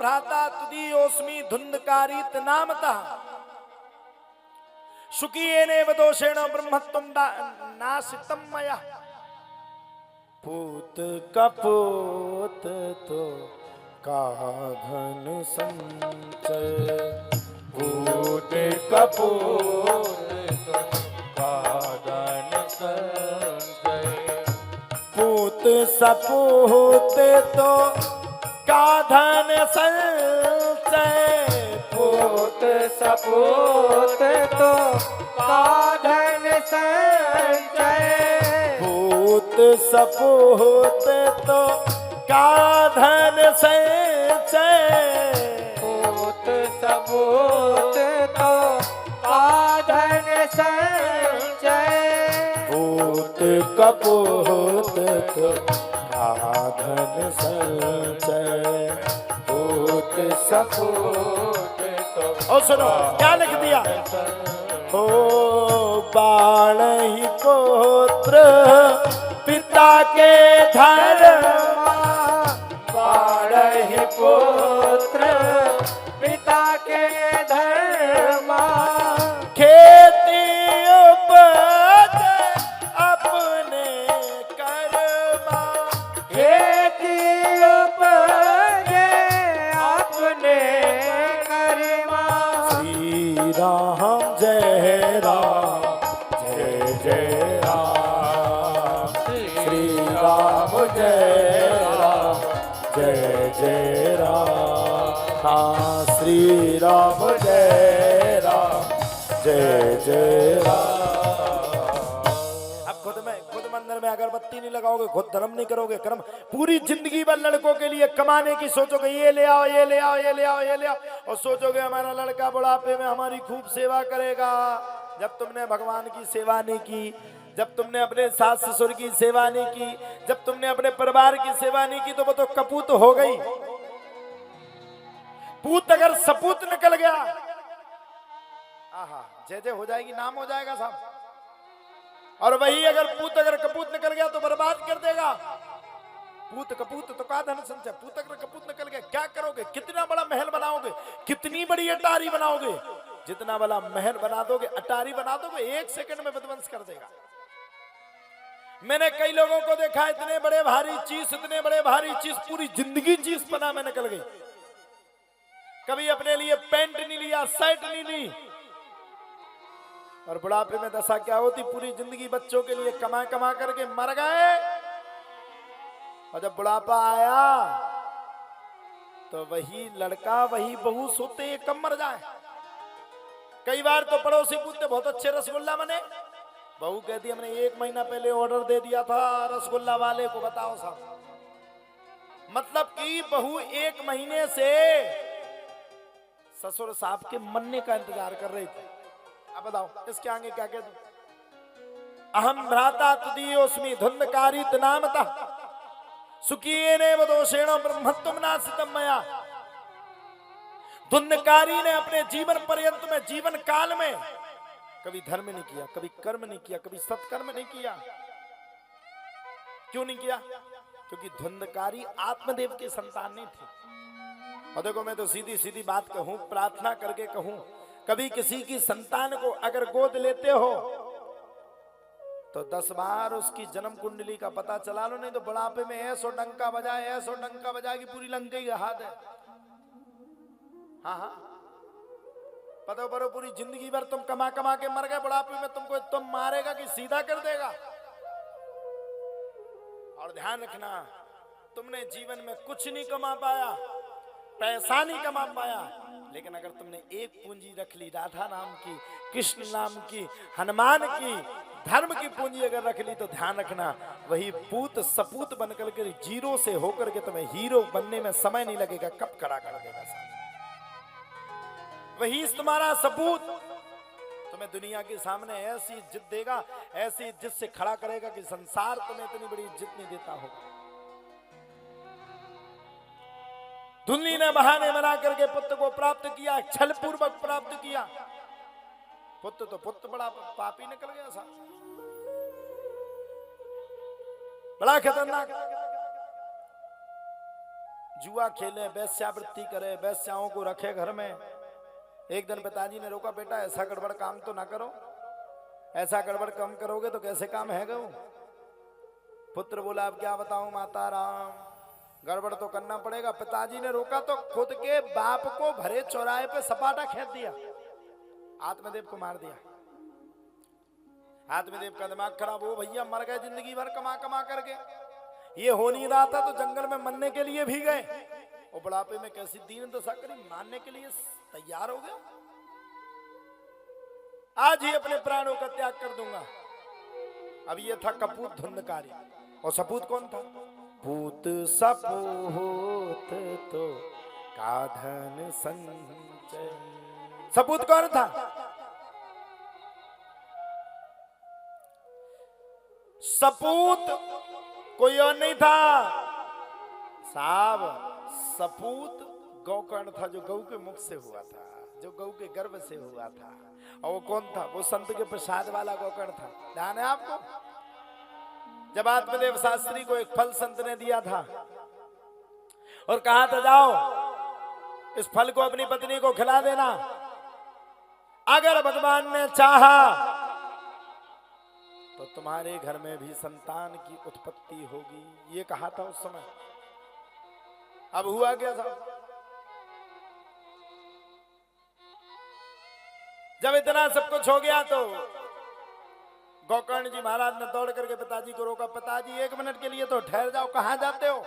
भ्राता तुदीयोस्मि धुंधकारित नामता शुकीयेनेव दोषेण ब्रह्मत्वं नाशितं मया। पूत कपूत तो का घन संचय, पूत कपूत तो का घन संचय, पूत सपूत तो का धन संचय, पूत सपूत तो का धन संचय, पूत सपूत तो का धन संचय, पूत सपूत तो का धन संचय, पूत कपूत तो का धन संचय, पूत सपूत तो। और सुनो क्या लिख दिया, हो बाण ही पुत्र पिता के धर्मा, बाण ही पुत्र पिता के धर्मा, खेती उपज अपने कर्मा, खेती उपज अपने कर्मा। श्री राम जय राम जय जय राम, श्री राम जय राम जय जय राम, हाँ श्री राम जय राम जय जय राम। अब खुद मंदिर में अगरबत्ती नहीं लगाओगे, खुद धर्म नहीं करोगे, कर्म पूरी जिंदगी भर लड़कों के लिए कमाने की सोचोगे, ये ले आओ ये ले आओ ये ले आओ ये ले आओ, और सोचोगे हमारा लड़का बुढ़ापे में हमारी खूब सेवा करेगा। जब तुमने भगवान की सेवा नहीं की, जब तुमने अपने सास ससुर की सेवा नहीं की, जब तुमने अपने परिवार की सेवा नहीं की, तो वो तो कपूत हो गई। पूत अगर सपूत निकल गया, आहा जय जय हो जाएगी, नाम हो जाएगा साहब। और वही अगर पूत अगर कपूत निकल गया तो बर्बाद कर देगा। पूत कपूत तो का धन संचय, पूत अगर कपूत निकल गया क्या करोगे, कितना बड़ा महल बनाओगे, कितनी बड़ी अटारी बनाओगे, जितना बड़ा महल बना दोगे, अटारी बना दोगे, 1 सेकंड में विध्वंस कर देगा। मैंने कई लोगों को देखा, इतने बड़े भारी चीज, इतने बड़े भारी चीज, पूरी जिंदगी चीज पना में निकल गई। कभी अपने लिए पैंट नहीं लिया, शर्ट नहीं ली, और बुढ़ापे में दशा क्या होती, पूरी जिंदगी बच्चों के लिए कमा कमा करके मर गए, और जब बुढ़ापा आया तो वही लड़का वही बहू सोते ये कम मर जाए। कई बार तो पड़ोसी पूछते बहुत अच्छे रसगुल्ला बने, बहू कहती हमने 1 महीना पहले ऑर्डर दे दिया था रसगुल्ला वाले को, बताओ साहब। मतलब कि बहू 1 महीने से ससुर साहब के मरने का इंतजार कर रही थी। अब बताओ इसके आगे क्या कह दूं। अहम भ्राता तुदीयोस्मि धुंधकारित नामता शुकीयेनेव दोषेण ब्रह्मत्वं नाशितं मया। धुंधकारी ने अपने जीवन पर्यंत में, जीवन काल में कभी धर्म नहीं किया, कभी कर्म नहीं किया, कभी सत्कर्म नहीं किया। क्यों नहीं किया? क्योंकि धुंधकारी आत्मदेव के संतान नहीं थे। और देखो मैं तो सीधी सीधी बात कहूं, प्रार्थना करके कहूं, कभी किसी की संतान को अगर गोद लेते हो तो 10 बार उसकी जन्म कुंडली का पता चला लो, नहीं तो बुढ़ापे में ऐसो डंका बजाए, ऐसो डंका बजाए कि पूरी लंका ही हाथ है। हाँ हाँ पता करो, पूरी जिंदगी भर तुम कमा कमा के मर गए, बुढ़ापे में तुम मारेगा कि सीधा कर देगा। और ध्यान रखना, तुमने जीवन में कुछ नहीं कमा पाया, पैसा नहीं कमा पाया, लेकिन अगर तुमने एक पूंजी रख ली, राधा नाम की, कृष्ण नाम की, हनुमान की, धर्म की पूंजी अगर रख ली, तो ध्यान रखना वही पूत सपूत बनकर के जीरो से होकर के तुम्हें हीरो बनने में समय नहीं लगेगा, कब खड़ा कर देगा साहब। वही तुम्हारा सपूत तुम्हें दुनिया के सामने ऐसी इज्जत देगा, ऐसी इज्जत से खड़ा करेगा कि संसार तुम्हें इतनी बड़ी इज्जत नहीं देता हो। धुंधली ने बहाने बना करके पुत्र को प्राप्त किया, छल पूर्वक प्राप्त किया। पुत्र तो पुत्र बड़ा पापी निकल गया साहब, बड़ा खतरनाक। जुआ खेले, वैश्यावृत्ति करे, वैश्याओं को रखे घर में। एक दिन पिताजी ने रोका, बेटा ऐसा गड़बड़ काम तो ना करो, ऐसा गड़बड़ काम करोगे तो कैसे काम है गो। पुत्र बोला अब क्या बताऊं माता राम, गड़बड़ तो करना पड़ेगा। पिताजी ने रोका तो खुद के बाप को भरे चौराहे पे सपाटा खेत दिया, आत्मदेव को मार दिया। आत्मदेव का दिमाग खराब हो, भैया मर गए जिंदगी भर कमा कमा करके, ये हो नहीं रहा था तो जंगल में मरने के लिए भी गए, और बुढ़ापे में कैसी दीन दशा करी, मारने के लिए तैयार हो गया। आज ही अपने प्राणों का त्याग कर दूंगा। अब ये था कपूत धुंधकारी, और सपूत कौन था? पूत सपूत तो काधन संचय। सपूत कौन था? सपूत कोई और नहीं था साहब, सपूत गौकर्ण था, जो गौ के मुख से हुआ था, जो गौ के गर्भ से हुआ था। और वो कौन था? वो संत के प्रसाद वाला गौकर्ण था। ध्यान है आपको? जब आत्मदेव शास्त्री को एक फल संत ने दिया था और कहा था जाओ इस फल को अपनी पत्नी को खिला देना, अगर भगवान ने चाहा तो तुम्हारे घर में भी संतान की उत्पत्ति होगी, ये कहा था उस समय। अब हुआ क्या था? जब इतना सब कुछ हो गया तो गौकर्ण जी महाराज ने दौड़ करके पिताजी को रोका, पिताजी 1 मिनट के लिए तो ठहर जाओ, कहां जाते हो?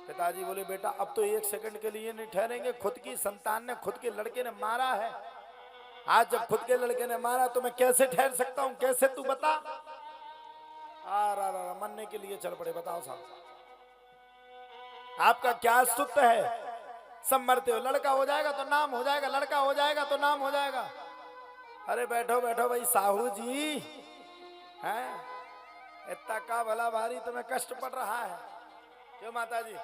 पिताजी बोले बेटा अब तो 1 सेकंड के लिए नहीं ठहरेंगे, खुद की संतान ने, खुद के लड़के ने मारा है, आज जब खुद के लड़के ने मारा तो मैं कैसे ठहर सकता हूं, कैसे तू बता। मरने के लिए चल पड़े। बताओ साहब आपका क्या अस्तित्व है? सब मरते हो, लड़का हो जाएगा तो नाम हो जाएगा, लड़का हो जाएगा तो नाम हो जाएगा। अरे बैठो बैठो भाई साहू जी, हैं इतना का भला भारी तुम्हें कष्ट पड़ रहा है क्यों माता जी?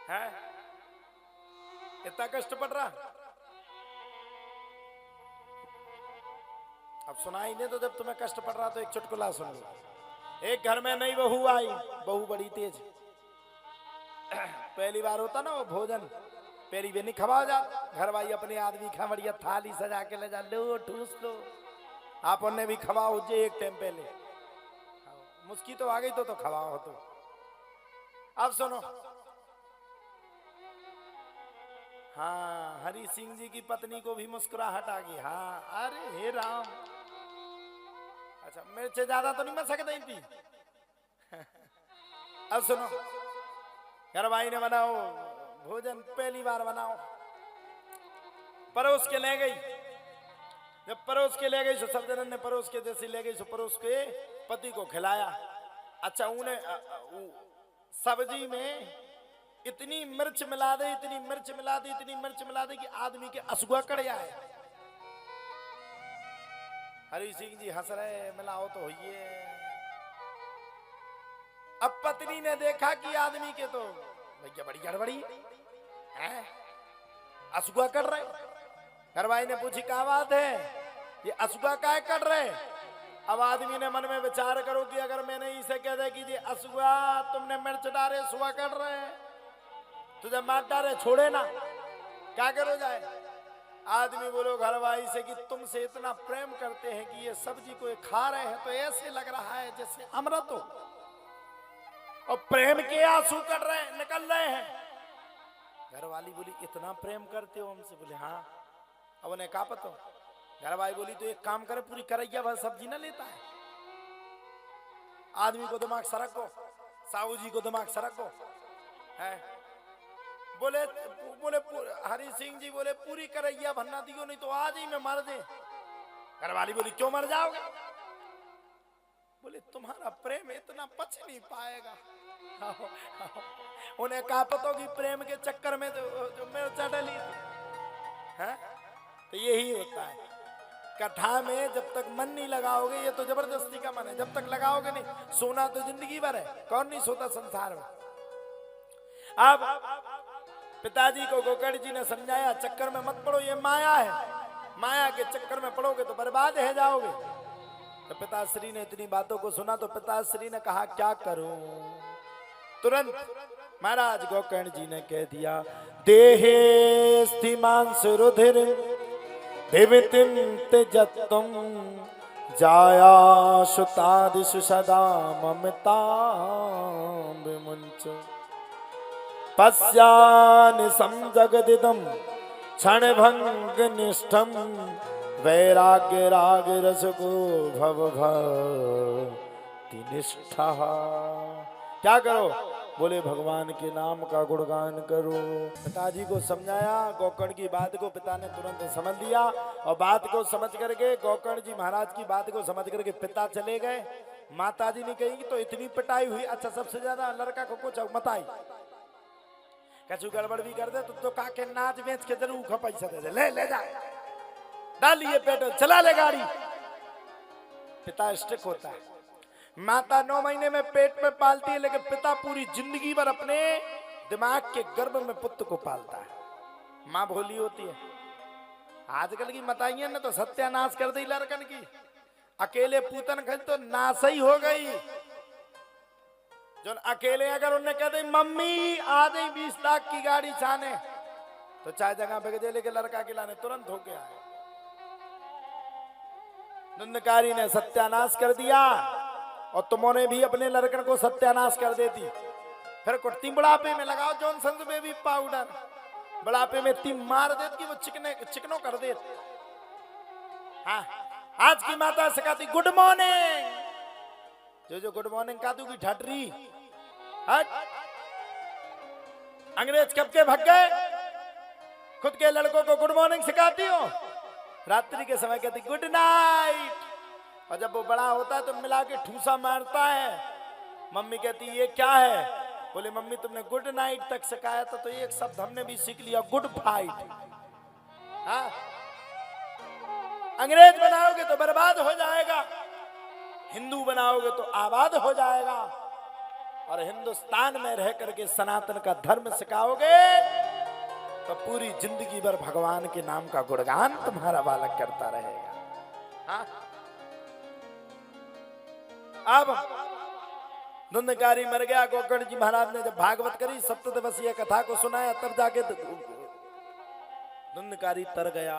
हैं इतना कष्ट पड़ रहा? अब सुनाई नहीं तो जब तुम्हें कष्ट पड़ रहा तो एक चुटकुला सुन लो। एक घर में नई बहू आई, बहू बड़ी तेज, पहली बार होता ना वो भोजन, पहली भी नहीं खवा जा, घर भाई अपने आदमी खा, बढ़िया थाली सजा के ले जा, लो ठूस लो, आप उन्हें भी खवाओ जे एक टाइम पहले, मुस्की तो आ गई तो खवाओ तो। अब सुनो, हाँ हरि सिंह जी की पत्नी को भी मुस्कुराहट आ गई। हाँ अरे हे राम, अच्छा मिर्च ज्यादा तो नहीं मैं सकता थी। अब सुनो, घर भाई ने बनाओ भोजन, पहली बार बनाओ, परोस के ले गई। जब परोस के ले गई तो सब जनन ने परोस के जैसे ले गई, सो परोस के पति को खिलाया। अच्छा उन्हें सब्जी में इतनी मिर्च मिला दे, इतनी मिर्च मिला दी, इतनी मिर्च मिला दी कि आदमी के असुआ कड़ जाए। हरि सिंह जी हंस रहे, मिलाओ तो होइए। अब पत्नी ने देखा कि आदमी के तो भैया बड़ी गड़बड़ी है, असुआ कड़ रहे। घरवाई ने पूछी क्या बात है, ये असुआ काहे कड़ रहे? अब आदमी ने मन में विचार करो कि अगर मैंने इसे कह दे कि ये असुआ तुमने मिर्च डाले सुआ कड़ रहे, तुझे मार डाले छोड़े ना, क्या करो जाए? आदमी बोलो घरवाई से कि तुमसे इतना प्रेम करते हैं कि ये सब्जी को खा रहे हैं तो ऐसे लग रहा है जैसे अमृत हो, और प्रेम के आंसू कर रहे हैं, निकल रहे हैं। घरवाली बोली इतना प्रेम करते हो हमसे? बोले हाँ। अब उन्हें कहा पता, घरवाली बोली तो एक काम करे, पूरी करैया भर सब्जी ना लेता है। आदमी को दिमाग सरक को, साहू जी को दिमाग सरक को है। बोले बोले हरि सिंह जी बोले पूरी करैया भरना दियो, नहीं तो आज ही मैं मर दे। घरवाली बोली क्यों मर जाओगे? बोले तुम्हारा प्रेम इतना पच नहीं पाएगा। उन्हें कहा पता कि प्रेम के चक्कर में जो मिर्चा डली है, तो यही होता है कथा में। जब तक मन नहीं लगाओगे, ये तो जबरदस्ती का मन है, जब तक लगाओगे नहीं, सोना तो जिंदगी भर है, कौन नहीं सोता संसार में। अब पिताजी को गोकर्ण जी ने समझाया चक्कर में मत पड़ो, ये माया है, माया के चक्कर में पड़ोगे तो बर्बाद है जाओगे। तो पिताश्री ने इतनी बातों को सुना तो पिताश्री ने कहा क्या करूं? तुरंत महाराज गोकर्ण जी ने कह दिया, देहे स्थिमांस रुधिर दिवितिम तेजत्तम जाया सुतादिषु सदा ममतां विमुञ्च पश्यानि संजगदिदं क्षणभंग निष्ठम वैराग्य राग रसको भव भक्ति निष्ठा। क्या करो? बोले भगवान के नाम का गुणगान करो। पिताजी को समझाया, गोकर्ण की बात को पिता ने तुरंत समझ लिया और बात को समझ करके गोकर्ण जी महाराज की बात को समझ करके पिता चले गए। माता जी ने कही तो इतनी पिटाई हुई, अच्छा सबसे ज्यादा लड़का को कुछ मत आई, कछु गड़बड़ भी कर दे तो काके नाच बेच के जरूर खा पैसा दे दे, ले जा डालिए पेट्रोल चला ले गाड़ी। पिता स्टिक होता है। माता 9 महीने में पेट में पालती है, लेकिन पिता पूरी जिंदगी भर अपने दिमाग के गर्भ में पुत्र को पालता है। माँ भोली होती है। आजकल की मताइयां ने तो सत्यानाश कर दी लड़कन की। अकेले पूतन खल तो नाश ही हो गई। जो अकेले अगर उन्हें कहते मम्मी आ गई 20 लाख की गाड़ी छाने, तो चाय जगह भेजे लेके लड़का के लाने तुरंत होके आए। धुंधकारी ने सत्यानाश कर दिया और तुमने भी अपने लड़कन को सत्यानाश कर देती। फिर कुर्ती बुढ़ापे में लगाओ जॉनसन बेबी पाउडर, बुढ़ापे में तीन मार देती, वो चिकनो कर देती। हाँ, आज की माता सिखाती गुड मॉर्निंग। जो गुड मॉर्निंग का दूंगी ठटरी। अंग्रेज कब के भग गए? खुद के लड़कों को गुड मॉर्निंग सिखाती हो। रात्रि के समय कहती गुड नाइट, और जब वो बड़ा होता है तो मिला के ठूसा मारता है। मम्मी कहती ये क्या है? बोले मम्मी तुमने गुड नाइट तक सिखाया था, तो एक शब्द हमने भी सीख लिया, गुड फाइट। हाँ? अंग्रेज बनाओगे तो बर्बाद हो जाएगा, हिंदू बनाओगे तो आबाद हो जाएगा। और हिंदुस्तान में रह करके सनातन का धर्म सिखाओगे तो पूरी जिंदगी भर भगवान के नाम का गुणगान तुम्हारा बालक करता रहेगा। हाँ? अब धुंधकारी मर गया। गोकर्ण जी महाराज ने जब भागवत करी, 7 दिवसीय कथा को सुनाया, तब जाके धुंधकारी तर गया।